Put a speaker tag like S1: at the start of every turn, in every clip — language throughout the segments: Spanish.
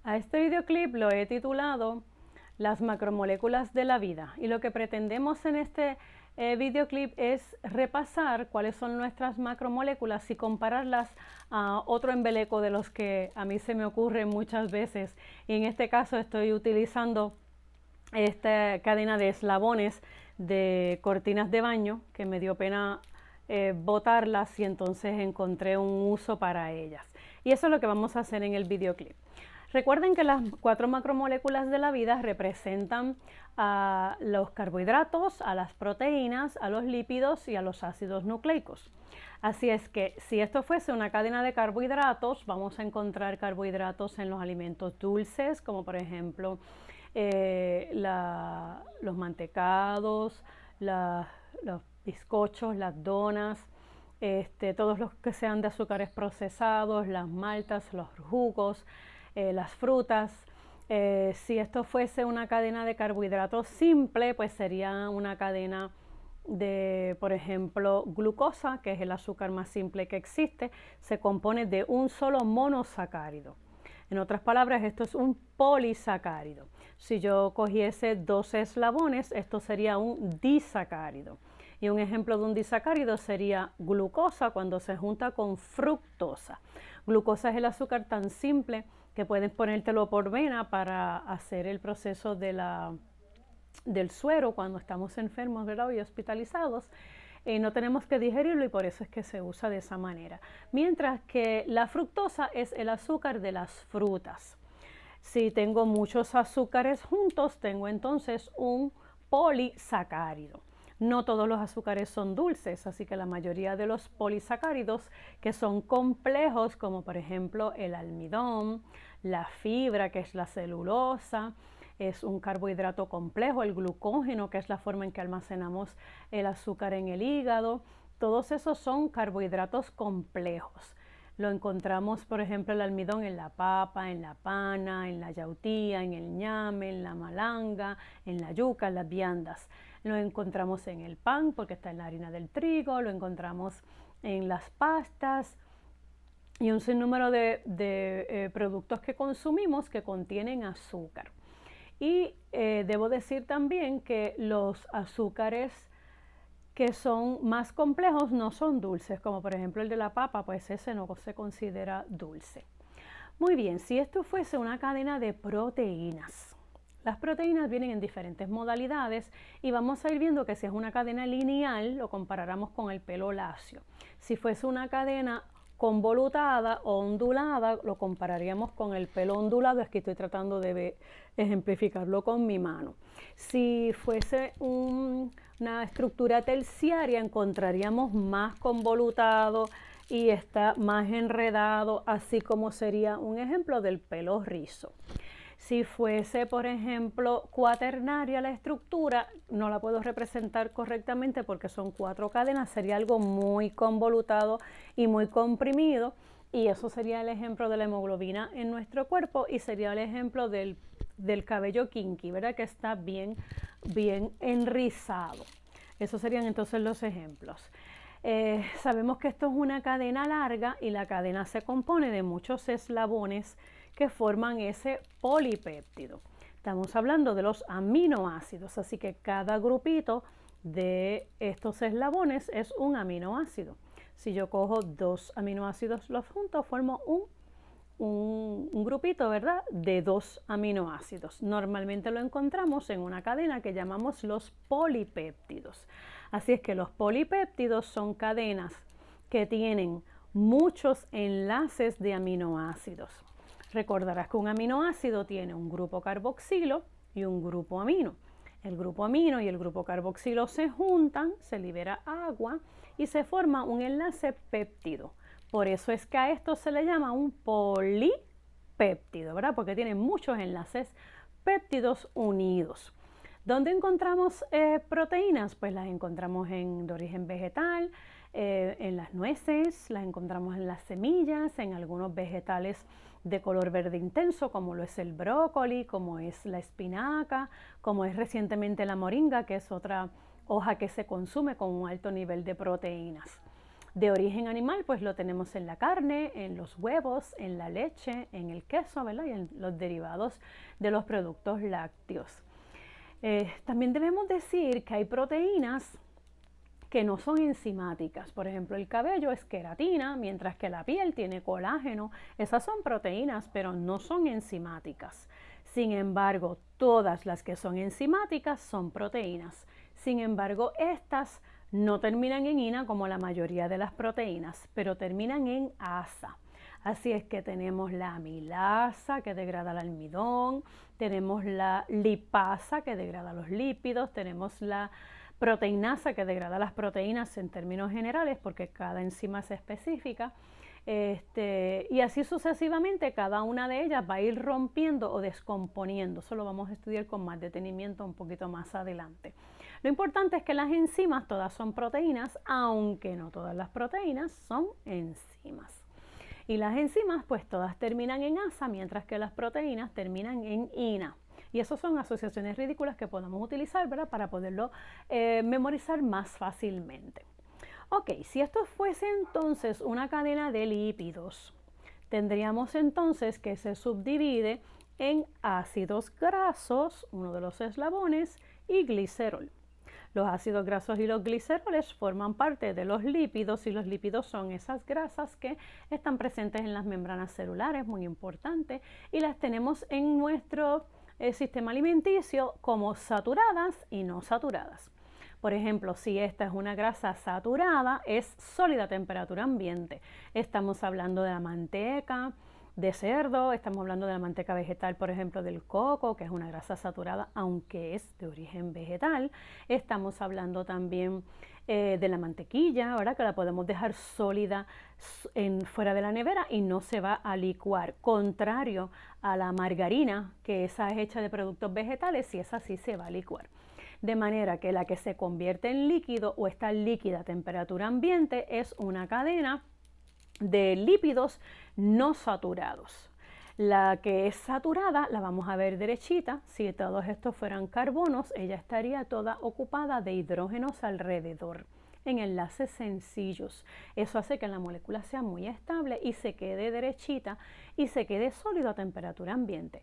S1: A este videoclip lo he titulado Las macromoléculas de la vida, y lo que pretendemos en este videoclip es repasar cuáles son nuestras macromoléculas y compararlas a otro embeleco de los que a mí se me ocurren muchas veces, y en este caso estoy utilizando esta cadena de eslabones de cortinas de baño que me dio pena botarlas, y entonces encontré un uso para ellas, y eso es lo que vamos a hacer en el videoclip. Recuerden que las 4 macromoléculas de la vida representan a los carbohidratos, a las proteínas, a los lípidos y a los ácidos nucleicos. Así es que si esto fuese una cadena de carbohidratos, vamos a encontrar carbohidratos en los alimentos dulces, como por ejemplo los mantecados, los bizcochos, las donas, todos los que sean de azúcares procesados, las maltas, los jugos, las frutas. Si esto fuese una cadena de carbohidratos simple, pues sería una cadena de, por ejemplo, glucosa, que es el azúcar más simple que existe. Se compone de un solo monosacárido. En otras palabras, esto es un polisacárido. Si yo cogiese 2 eslabones, esto sería un disacárido. Y un ejemplo de un disacárido sería glucosa cuando se junta con fructosa. Glucosa es el azúcar tan simple que puedes ponértelo por vena para hacer el proceso del suero cuando estamos enfermos, ¿verdad?, y hospitalizados. No tenemos que digerirlo, y por eso es que se usa de esa manera. Mientras que la fructosa es el azúcar de las frutas. Si tengo muchos azúcares juntos, tengo entonces un polisacárido. No todos los azúcares son dulces, así que la mayoría de los polisacáridos que son complejos, como por ejemplo el almidón, la fibra, que es la celulosa, es un carbohidrato complejo, el glucógeno, que es la forma en que almacenamos el azúcar en el hígado, todos esos son carbohidratos complejos. Lo encontramos, por ejemplo, el almidón en la papa, en la pana, en la yautía, en el ñame, en la malanga, en la yuca, en las viandas. Lo encontramos en el pan porque está en la harina del trigo, lo encontramos en las pastas y un sinnúmero de productos que consumimos que contienen azúcar. Y debo decir también que los azúcares que son más complejos no son dulces, como por ejemplo el de la papa, pues ese no se considera dulce. Muy bien, si esto fuese una cadena de proteínas, las proteínas vienen en diferentes modalidades y vamos a ir viendo que si es una cadena lineal lo comparáramos con el pelo lacio. Si fuese una cadena convolutada o ondulada lo compararíamos con el pelo ondulado. Es que estoy tratando de ejemplificarlo con mi mano. Si fuese una estructura terciaria encontraríamos más convolutado y está más enredado, así como sería un ejemplo del pelo rizo. Si fuese, por ejemplo, cuaternaria la estructura, no la puedo representar correctamente porque son 4 cadenas, sería algo muy convolutado y muy comprimido, y eso sería el ejemplo de la hemoglobina en nuestro cuerpo, y sería el ejemplo del cabello kinky, ¿verdad?, que está bien enrizado. Esos serían entonces los ejemplos. Sabemos que esto es una cadena larga y la cadena se compone de muchos eslabones que forman ese polipéptido. Estamos hablando de los aminoácidos, así que cada grupito de estos eslabones es un aminoácido. Si yo cojo 2 aminoácidos los juntos, formo un grupito, ¿verdad?, de 2 aminoácidos. Normalmente lo encontramos en una cadena que llamamos los polipéptidos. Así es que los polipéptidos son cadenas que tienen muchos enlaces de aminoácidos. Recordarás que un aminoácido tiene un grupo carboxilo y un grupo amino. El grupo amino y el grupo carboxilo se juntan, se libera agua y se forma un enlace péptido. Por eso es que a esto se le llama un polipéptido, ¿verdad?, porque tiene muchos enlaces péptidos unidos. ¿Dónde encontramos proteínas? Pues las encontramos de origen vegetal, en las nueces, las encontramos en las semillas, en algunos vegetales de color verde intenso, como lo es el brócoli, como es la espinaca, como es recientemente la moringa, que es otra hoja que se consume con un alto nivel de proteínas. de origen animal, pues lo tenemos en la carne, en los huevos, en la leche, en el queso, ¿verdad? Y en los derivados de los productos lácteos. También debemos decir que hay proteínas que no son enzimáticas. Por ejemplo, el cabello es queratina, mientras que la piel tiene colágeno. Esas son proteínas, pero no son enzimáticas. Sin embargo, todas las que son enzimáticas son proteínas. Sin embargo, estas no terminan en ina como la mayoría de las proteínas, pero terminan en asa. Así es que tenemos la amilasa, que degrada el almidón, tenemos la lipasa, que degrada los lípidos, tenemos la proteinasa, que degrada las proteínas en términos generales, porque cada enzima es específica. Y así sucesivamente, cada una de ellas va a ir rompiendo o descomponiendo. Eso lo vamos a estudiar con más detenimiento un poquito más adelante. Lo importante es que las enzimas todas son proteínas, aunque no todas las proteínas son enzimas. Y las enzimas pues todas terminan en asa, mientras que las proteínas terminan en ina. Y esas son asociaciones ridículas que podemos utilizar, ¿verdad?, para poderlo memorizar más fácilmente. Ok, si esto fuese entonces una cadena de lípidos, tendríamos entonces que se subdivide en ácidos grasos, uno de los eslabones, y glicerol. Los ácidos grasos y los gliceroles forman parte de los lípidos, y los lípidos son esas grasas que están presentes en las membranas celulares, muy importante, y las tenemos en nuestro sistema alimenticio como saturadas y no saturadas. Por ejemplo, si esta es una grasa saturada, es sólida a temperatura ambiente. Estamos hablando de la manteca de cerdo, estamos hablando de la manteca vegetal, por ejemplo, del coco, que es una grasa saturada, aunque es de origen vegetal. Estamos hablando también de la mantequilla, ¿verdad?, que la podemos dejar sólida fuera de la nevera y no se va a licuar. Contrario a la margarina, que esa es hecha de productos vegetales y esa sí se va a licuar. De manera que la que se convierte en líquido o está líquida a temperatura ambiente es una cadena de lípidos no saturados. La que es saturada la vamos a ver derechita. Si todos estos fueran carbonos, ella estaría toda ocupada de hidrógenos alrededor, en enlaces sencillos. Eso hace que la molécula sea muy estable y se quede derechita y se quede sólido a temperatura ambiente.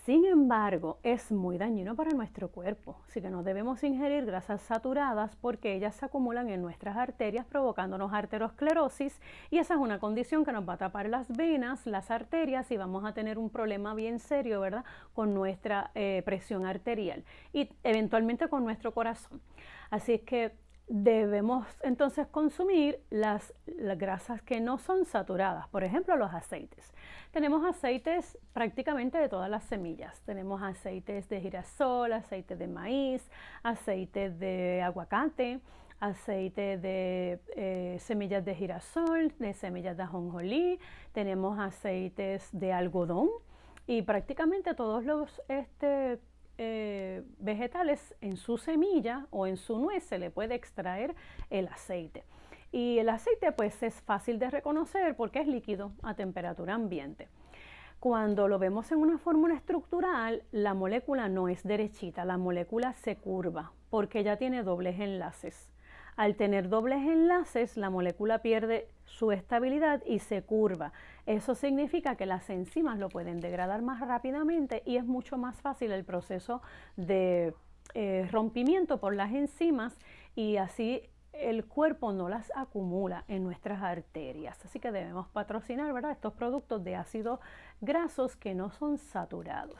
S1: Sin embargo, es muy dañino para nuestro cuerpo, así que no debemos ingerir grasas saturadas porque ellas se acumulan en nuestras arterias provocándonos arteriosclerosis, y esa es una condición que nos va a tapar las venas, las arterias, y vamos a tener un problema bien serio, ¿verdad?, con nuestra presión arterial y eventualmente con nuestro corazón. Así es que debemos entonces consumir las grasas que no son saturadas, por ejemplo los aceites. Tenemos aceites prácticamente de todas las semillas. Tenemos aceites de girasol, aceites de maíz, aceites de aguacate, aceite de semillas de girasol, de semillas de ajonjolí, tenemos aceites de algodón, y prácticamente todos los vegetales, en su semilla o en su nuez se le puede extraer el aceite. Y el aceite pues es fácil de reconocer porque es líquido a temperatura ambiente. Cuando lo vemos en una fórmula estructural, la molécula no es derechita, la molécula se curva porque ya tiene dobles enlaces. Al tener dobles enlaces, la molécula pierde su estabilidad y se curva. Eso significa que las enzimas lo pueden degradar más rápidamente y es mucho más fácil el proceso de rompimiento por las enzimas, y así el cuerpo no las acumula en nuestras arterias. Así que debemos patrocinar, ¿verdad?, estos productos de ácidos grasos que no son saturados.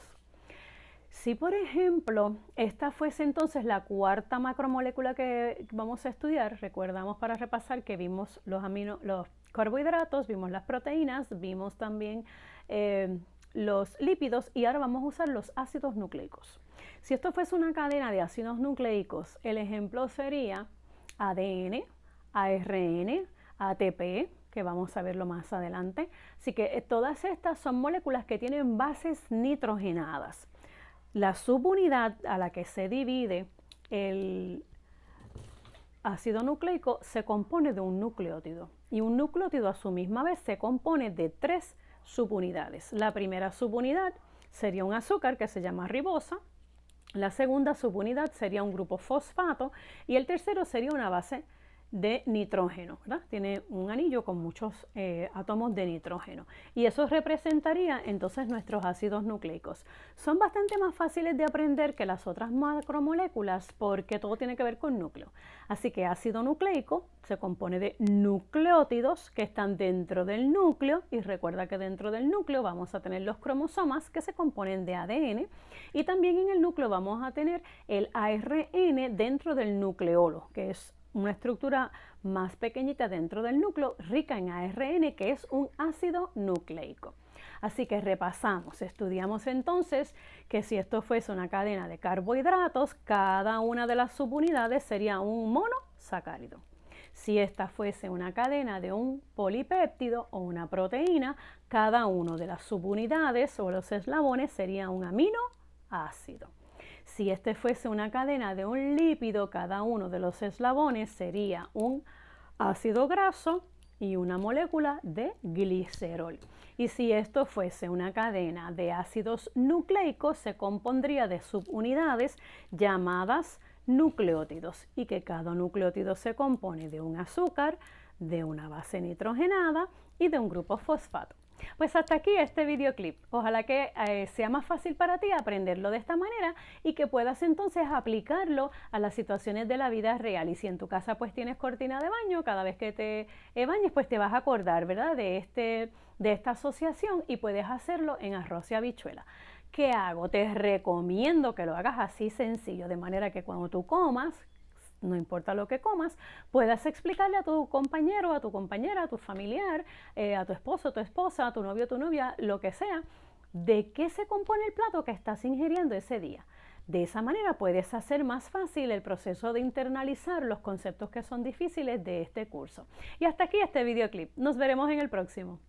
S1: Si, por ejemplo, esta fuese entonces la cuarta macromolécula que vamos a estudiar, recordamos para repasar que vimos los carbohidratos, vimos las proteínas, vimos también los lípidos, y ahora vamos a usar los ácidos nucleicos. Si esto fuese una cadena de ácidos nucleicos, el ejemplo sería ADN, ARN, ATP, que vamos a verlo más adelante. Así que todas estas son moléculas que tienen bases nitrogenadas. La subunidad a la que se divide el ácido nucleico se compone de un nucleótido, y un nucleótido a su misma vez se compone de 3 subunidades. La primera subunidad sería un azúcar que se llama ribosa, la segunda subunidad sería un grupo fosfato, y el tercero sería una base de nitrógeno, ¿verdad? Tiene un anillo con muchos átomos de nitrógeno y eso representaría entonces nuestros ácidos nucleicos. Son bastante más fáciles de aprender que las otras macromoléculas porque todo tiene que ver con núcleo. Así que ácido nucleico se compone de nucleótidos que están dentro del núcleo y recuerda que dentro del núcleo vamos a tener los cromosomas que se componen de ADN y también en el núcleo vamos a tener el ARN dentro del nucleolo, que es una estructura más pequeñita dentro del núcleo, rica en ARN, que es un ácido nucleico. Así que repasamos, estudiamos entonces que si esto fuese una cadena de carbohidratos, cada una de las subunidades sería un monosacárido. Si esta fuese una cadena de un polipéptido o una proteína, cada una de las subunidades o los eslabones sería un aminoácido. Si este fuese una cadena de un lípido, cada uno de los eslabones sería un ácido graso y una molécula de glicerol. Y si esto fuese una cadena de ácidos nucleicos, se compondría de subunidades llamadas nucleótidos y que cada nucleótido se compone de un azúcar, de una base nitrogenada y de un grupo fosfato. Pues hasta aquí este videoclip. Ojalá que sea más fácil para ti aprenderlo de esta manera y que puedas entonces aplicarlo a las situaciones de la vida real. Y si en tu casa pues tienes cortina de baño, cada vez que te bañes pues te vas a acordar, ¿verdad? De esta asociación y puedes hacerlo en arroz y habichuela. ¿Qué hago? Te recomiendo que lo hagas así sencillo, de manera que cuando tú comas, no importa lo que comas, puedas explicarle a tu compañero, a tu compañera, a tu familiar, a tu esposo, tu esposa, a tu novio, tu novia, lo que sea, de qué se compone el plato que estás ingiriendo ese día. De esa manera puedes hacer más fácil el proceso de internalizar los conceptos que son difíciles de este curso. Y hasta aquí este videoclip. Nos veremos en el próximo.